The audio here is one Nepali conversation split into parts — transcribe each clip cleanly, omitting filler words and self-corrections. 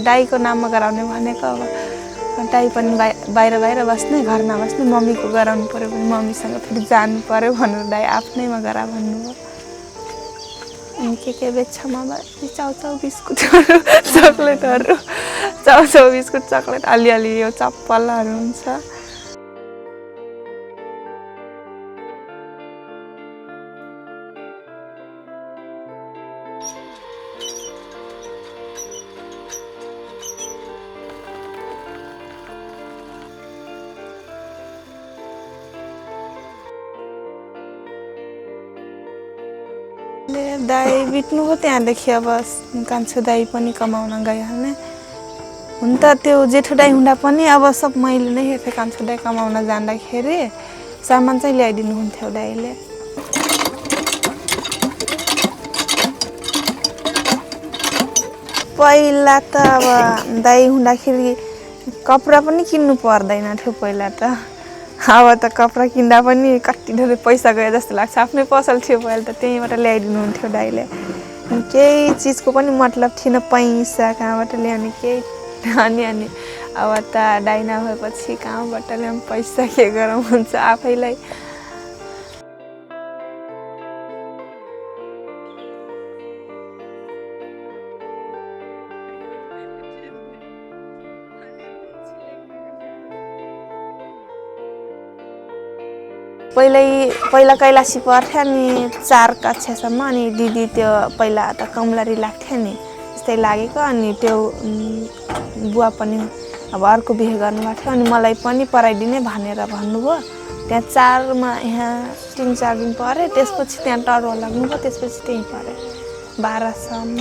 दाईको नाममा गराउने भनेको अब दाई पनि बाहिर बस्ने घर नबस्ने मम्मीको गराउनु पर्यो भने मम्मीसँग फेरि जानु पर्यो भनेर दाई आफ्नैमा गरा भन्नुभयो अनि के बेच्छ अब चाउचाउ बिस्कुटहरू चक्लेटहरू चाउचाउ बिस्कुट चक्लेट अलिअलि यो चप्पलहरू हुन्छ दाई बित्नुभयो त्यहाँदेखि अब कान्छो दाई पनि कमाउन गइहाल्ने हुन त त्यो जेठो दाई हुँदा पनि अब सब मैले नै हेर्थेँ कान्छो दाई कमाउन जाँदाखेरि सामान चाहिँ ल्याइदिनु हुन्थ्यो दाईले पहिला त अब दाई हुँदाखेरि कपडा पनि किन्नु पर्दैन थियो पहिला त अब त कपडा किन्दा पनि कति धेरै पैसा गयो जस्तो लाग्छ आफ्नै पसल थियो पहिला त त्यहीँबाट ल्याइदिनु हुन्थ्यो दाइले केही चिजको पनि मतलब थिएन पैसा कहाँबाट ल्याउने केही अनि अब त दाइ नभएपछि कहाँबाट ल्याउँ पैसा के गरौँ हुन्छ आफैलाई पहिला कैलाशी पढ्थ्यो अनि 4 कक्षासम्म अनि दिदी त्यो पहिला त कमलरी लाग्थ्यो नि त्यस्तै लागेको अनि त्यो बुवा पनि अब अर्को बिहे गर्नुभएको थियो अनि मलाई पनि पढाइदिने भनेर भन्नुभयो त्यहाँ 4मा यहाँ 3-4 दिन पढेँ त्यसपछि त्यहाँ टर्वा लाग्नुभयो त्यसपछि त्यहीँ पढेँ 12सम्म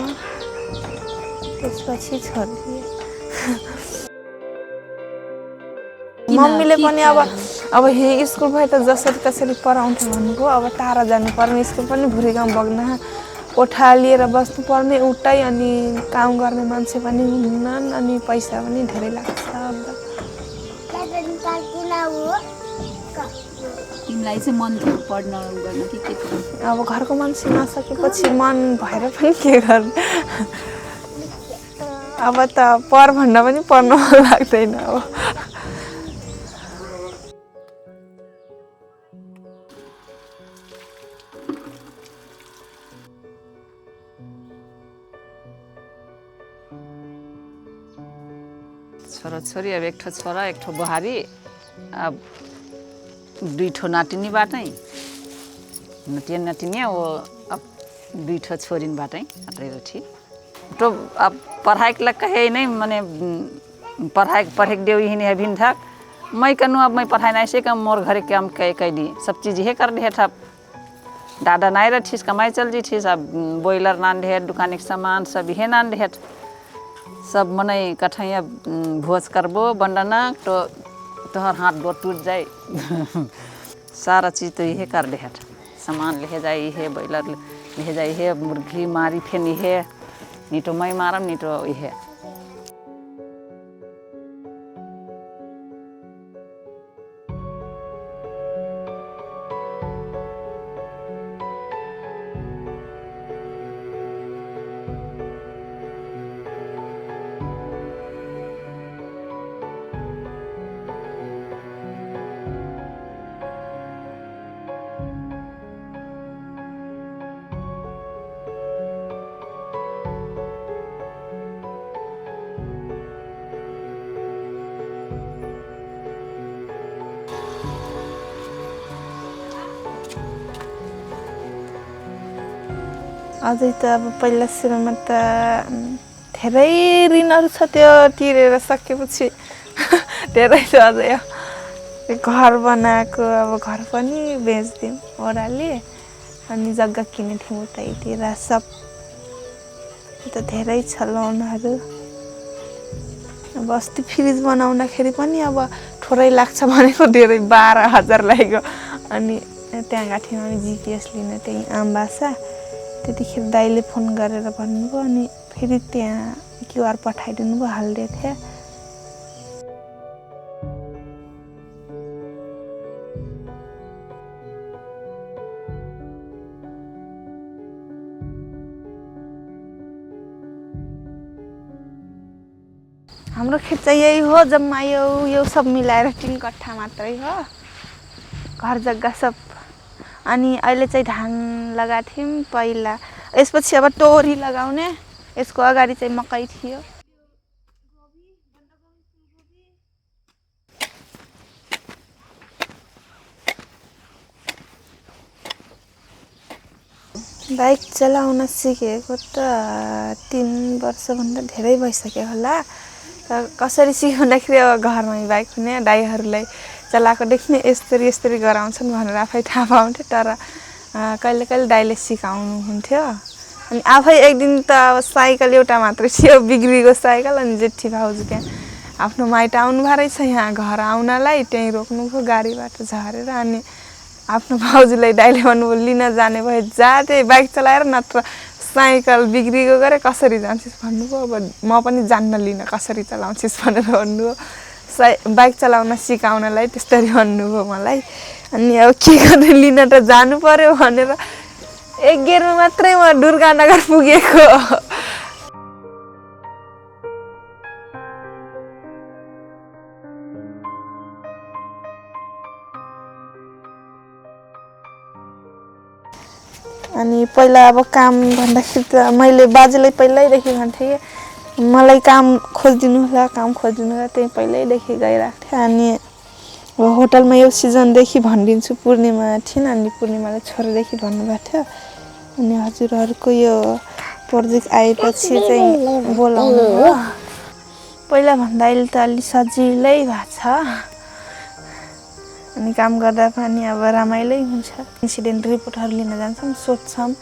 त्यसपछि छोडिदिएँ मम्मीले पनि अब यही स्कुल भए त जसरी तसरी पढाउँथ्यो भन्नुभयो अब टाढा जानुपर्ने स्कुल पनि भुरी गाउँ बग्न कोठा लिएर बस्नुपर्ने उतै अनि काम गर्ने मान्छे पनि हुन्नन् अनि पैसा पनि धेरै लाग्छ तिमीलाई चाहिँ मन थियो पढ्न गर्न के थियो अब घरको मान्छे नसकेपछि मन भएर पनि के गर्ने अब त पढ भन्दा पनि पढ्न मन लाग्दैन अब छोरी अब एक ठो छोरा एक ठो बुहारी अब 2 ठो नातिनीबाटै नातिनी वो अब 2 ठो छोरीबाटै अतै रठी तो अब पढ़ाई के लग कहे नहीं मने पढ़े देव ही नहीं अभी तक मैं कनु अब मैं पढ़ाई नहीं से कम मोर घरे काम कह दी सब चीज़ हे कर दे था दादा नहीं रठीस कमाई चल जी थी सब बॉयलर नान दे दुकान के सामान सब हे नान दे सब मने कठैया भोज करबो बंडना तो तोहर हाथ गोड़ टूट जाए सारा चीज़ तो यही कर दे सामान ले जाए ये बॉयलर ले जाए ये मुर्गी मारी फेन ये नहीं तो मैं मारम नहीं तो ये अझै त अब पहिला सुरुमा त धेरै ऋणहरू छ त्यो तिरेर सकेपछि धेरै छ अझै घर बनाएको अब घर पनि बेच्दिउँ ओराले अनि जग्गा किने थियौँ उतैतिर सब त धेरै छ लोनहरू अब अस्ति फ्रिज बनाउँदाखेरि पनि अब थोरै लाग्छ भनेको धेरै 12,000 लाग्यो अनि त्यहाँ गएको थियौँ हामी जिपिएस लिन त्यही आम्बासा त्यतिखेर दाइले फोन गरेर भन्नुभयो अनि फेरि त्यहाँ क्युआर पठाइदिनु भयो हाल्दै थिएँ हाम्रो खेत चाहिँ यही हो, जम्मा यो सब मिलाएर 3 कट्ठा मात्रै हो, घर जग्गा सब। अनि अहिले चाहिँ धान लगाएको थियौँ पहिला, यसपछि अब तोरी लगाउने, यसको अगाडि चाहिँ मकै थियो। बाइक चलाउन सिकेको त 3 वर्षभन्दा धेरै भइसक्यो होला। कसरी सिकाउँदाखेरि अब घरमै बाइक हुने, दाइहरूलाई चलाएको देख्ने, यस्तरी गराउँछन् भनेर आफै थाहा पाउँथ्यो। तर कहिले कहिले दाइले सिकाउनुहुन्थ्यो। अनि आफै एक दिन त अब साइकल एउटा मात्रै थियो, बिग्रेको साइकल। अनि जेठी भाउजू त्यहाँ आफ्नो माइत आउनुभएको रहेछ यहाँ घर आउनलाई, त्यहीँ रोक्नुभयो गाडीबाट झरेर। अनि आफ्नो भाउजूलाई दाइले भन्नुभयो लिन जाने भए जा, त्यही बाइक चलाएर, नत्र साइकल बिग्रेको गरे कसरी जान्छस् भन्नुभयो। अब म पनि जान्न लिन कसरी चलाउँछस् भनेर भन्नुभयो। बाइक चलाउन सिकाउनलाई त्यस्तरी भन्नुभयो मलाई। अनि अब के गर्ने, लिन त जानु पर्यो भनेर 1 गेरमा मात्रै म दुर्गानगर पुगेको। अनि पहिला अब काम भन्दाखेरि त मैले बाजेलाई पहिल्यैदेखि भन्थेँ मलाई काम खोजिदिनु होला, काम खोजिदिनु होला, त्यही पहिल्यैदेखि गइरहेको थिएँ। अनि होटलमा यो सिजनदेखि भनिदिन्छु, पूर्णिमा थिइन्, अनि पूर्णिमाले छोरादेखि भन्नुभएको थियो। अनि हजुरहरूको यो प्रोजेक्ट आएपछि चाहिँ बोलाउनु हो। पहिला भन्दा अहिले त अलि सजिलै भएको छ। अनि काम गर्दा पनि अब रमाइलै हुन्छ। इन्सिडेन्ट रिपोर्टहरू लिन जान्छौँ, सोध्छौँ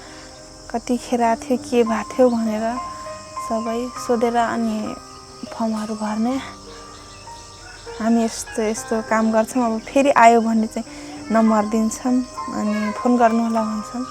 कतिखेर थियो, के भएको थियो भनेर सबै सोधेर अनि फर्महरू भर्ने। हामी यस्तो काम गर्छौँ, अब फेरि आयो भने चाहिँ नम्बर दिन्छौँ अनि फोन गर्नु होला भन्छौँ।